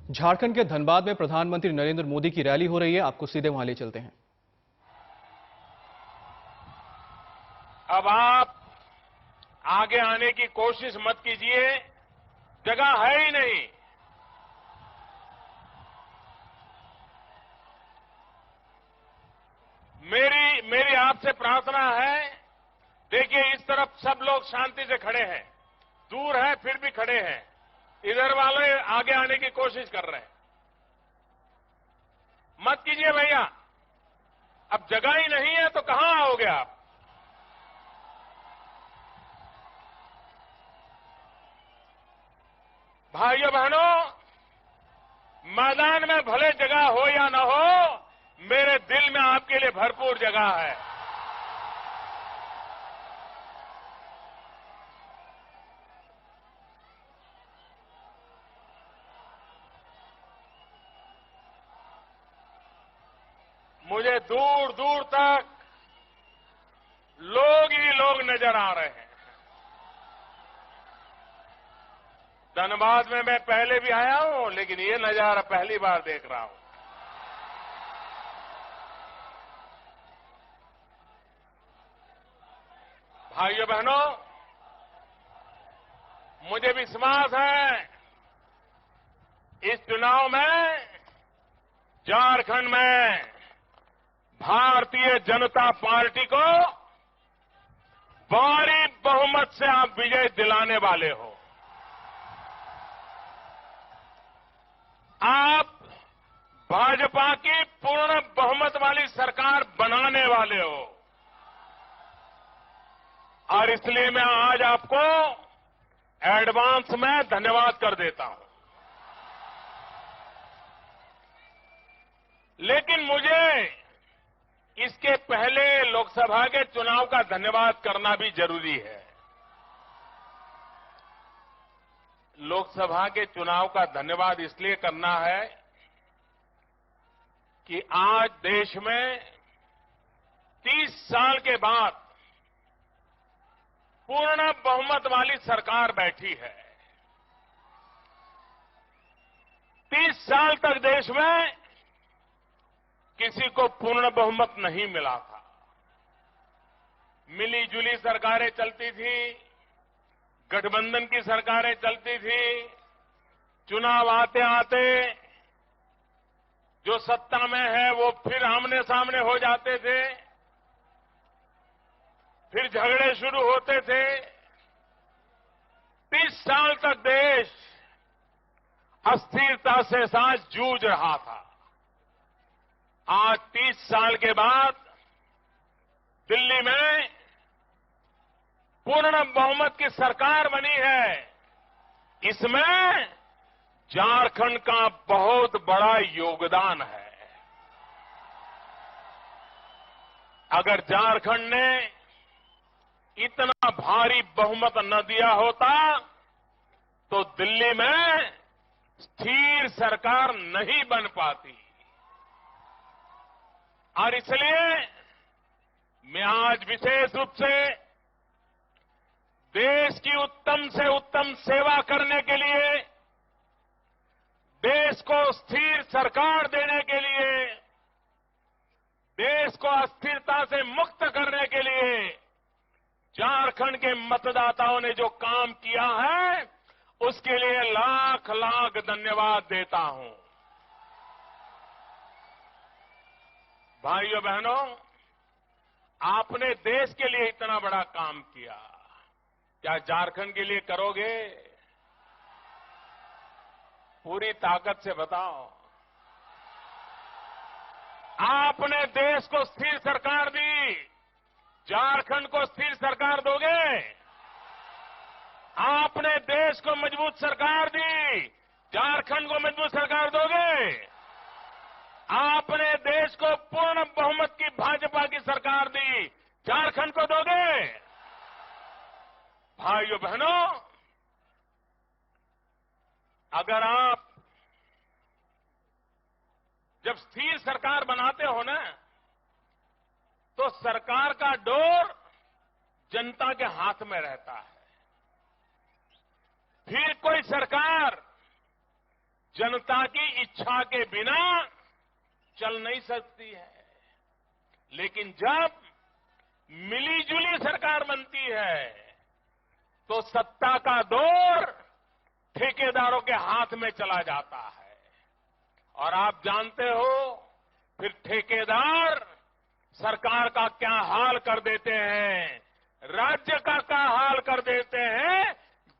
झारखंड के धनबाद में प्रधानमंत्री नरेंद्र मोदी की रैली हो रही है। आपको सीधे वहां ले चलते हैं। अब आप आगे आने की कोशिश मत कीजिए, जगह है ही नहीं। मेरी आपसे प्रार्थना है, देखिए इस तरफ सब लोग शांति से खड़े हैं, दूर है फिर भी खड़े हैं। इधर वाले आगे आने की कोशिश कर रहे हैं। मत कीजिए भैया, अब जगह ही नहीं है तो कहां आओगे आप। भाइयों बहनों, मैदान में भले जगह हो या न हो, मेरे दिल में आपके लिए भरपूर जगह है। मुझे दूर दूर तक लोग ही लोग नजर आ रहे हैं। धनबाद में मैं पहले भी आया हूं, लेकिन ये नजारा पहली बार देख रहा हूं। भाइयों बहनों, मुझे विश्वास है इस चुनाव में झारखंड में भारतीय जनता पार्टी को भारी बहुमत से आप विजय दिलाने वाले हो। आप भाजपा की पूर्ण बहुमत वाली सरकार बनाने वाले हो, और इसलिए मैं आज आपको एडवांस में धन्यवाद कर देता हूं। लेकिन मुझे इसके पहले लोकसभा के चुनाव का धन्यवाद करना भी जरूरी है। लोकसभा के चुनाव का धन्यवाद इसलिए करना है कि आज देश में 30 साल के बाद पूर्ण बहुमत वाली सरकार बैठी है। 30 साल तक देश में किसी को पूर्ण बहुमत नहीं मिला था। मिली जुली सरकारें चलती थी, गठबंधन की सरकारें चलती थी। चुनाव आते आते जो सत्ता में है वो फिर आमने सामने हो जाते थे, फिर झगड़े शुरू होते थे। 30 साल तक देश अस्थिरता से साथ जूझ रहा था। आज 30 साल के बाद दिल्ली में पूर्ण बहुमत की सरकार बनी है। इसमें झारखंड का बहुत बड़ा योगदान है। अगर झारखंड ने इतना भारी बहुमत न दिया होता तो दिल्ली में स्थिर सरकार नहीं बन पाती। और इसलिए मैं आज विशेष रूप से देश की उत्तम से उत्तम सेवा करने के लिए, देश को स्थिर सरकार देने के लिए, देश को अस्थिरता से मुक्त करने के लिए झारखंड के मतदाताओं ने जो काम किया है उसके लिए लाख लाख धन्यवाद देता हूं। भाइयों बहनों, आपने देश के लिए इतना बड़ा काम किया, क्या झारखंड के लिए करोगे? पूरी ताकत से बताओ। आपने देश को स्थिर सरकार दी, झारखंड को स्थिर सरकार दोगे? आपने देश को मजबूत सरकार दी, झारखंड को मजबूत सरकार दोगे? आपने देश को पूर्ण बहुमत की भाजपा की सरकार दी, झारखंड को दोगे? भाइयों बहनों, अगर आप जब स्थिर सरकार बनाते हो ना, तो सरकार का डोर जनता के हाथ में रहता है। फिर कोई सरकार जनता की इच्छा के बिना चल नहीं सकती है। लेकिन जब मिलीजुली सरकार बनती है तो सत्ता का दौर ठेकेदारों के हाथ में चला जाता है। और आप जानते हो फिर ठेकेदार सरकार का क्या हाल कर देते हैं, राज्य का क्या हाल कर देते हैं,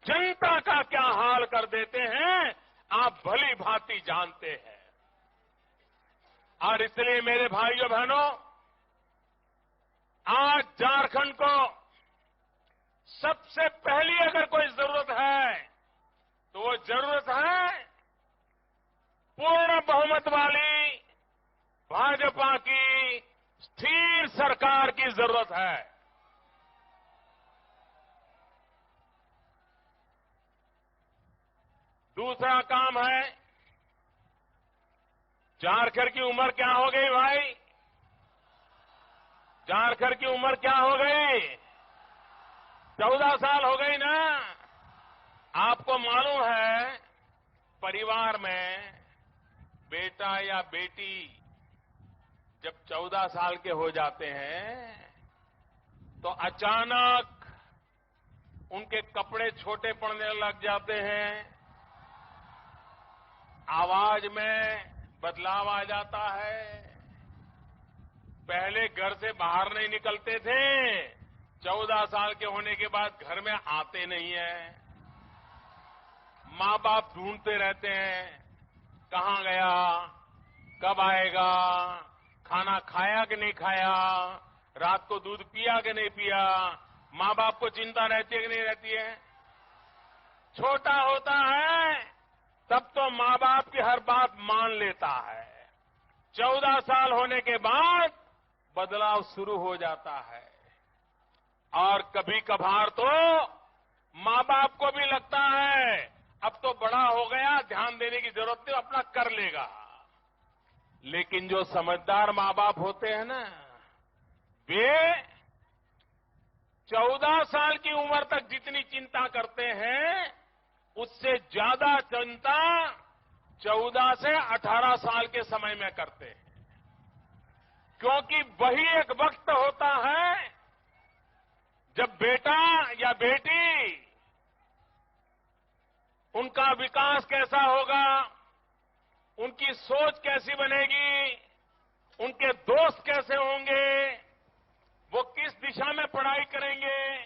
जनता का क्या हाल कर देते हैं, आप भली भांति जानते हैं। और इसलिए मेरे भाइयों बहनों, आज झारखंड को सबसे पहली अगर कोई जरूरत है तो वो जरूरत है पूर्ण बहुमत वाली भाजपा की स्थिर सरकार की जरूरत है। दूसरा काम है, झारखंड की उम्र क्या हो गई भाई? झारखंड की उम्र क्या हो गई? 14 साल हो गई ना। आपको मालूम है परिवार में बेटा या बेटी जब 14 साल के हो जाते हैं तो अचानक उनके कपड़े छोटे पड़ने लग जाते हैं, आवाज में बदलाव आ जाता है। पहले घर से बाहर नहीं निकलते थे, 14 साल के होने के बाद घर में आते नहीं है। माँ बाप ढूंढते रहते हैं, कहाँ गया, कब आएगा, खाना खाया कि नहीं खाया, रात को दूध पिया कि नहीं पिया। माँ बाप को चिंता रहती है कि नहीं रहती है? छोटा होता है तब तो माँ बाप की हर बात मान लेता है, 14 साल होने के बाद बदलाव शुरू हो जाता है। और कभी कभार तो माँ बाप को भी लगता है अब तो बड़ा हो गया, ध्यान देने की जरूरत नहीं, अपना कर लेगा। लेकिन जो समझदार माँ बाप होते हैं ना, वे 14 साल की उम्र तक जितनी चिंता करते हैं उससे ज्यादा चिंता 14 से 18 साल के समय में करते हैं। क्योंकि वही एक वक्त होता है जब बेटा या बेटी, उनका विकास कैसा होगा, उनकी सोच कैसी बनेगी, उनके दोस्त कैसे होंगे, वो किस दिशा में पढ़ाई करेंगे,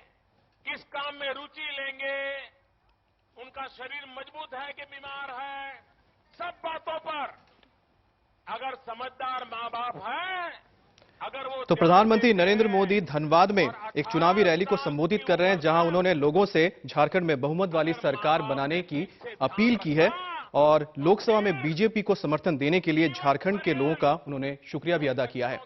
किस काम में रुचि लेंगे, उनका शरीर मजबूत है कि बीमार है, सब बातों पर अगर समझदार माँ बाप है, अगर वो तो प्रधानमंत्री नरेंद्र मोदी धनबाद में एक चुनावी रैली को संबोधित कर रहे हैं, जहां उन्होंने लोगों से झारखंड में बहुमत वाली सरकार बनाने की अपील की है और लोकसभा में बीजेपी को समर्थन देने के लिए झारखंड के लोगों का उन्होंने शुक्रिया भी अदा किया है।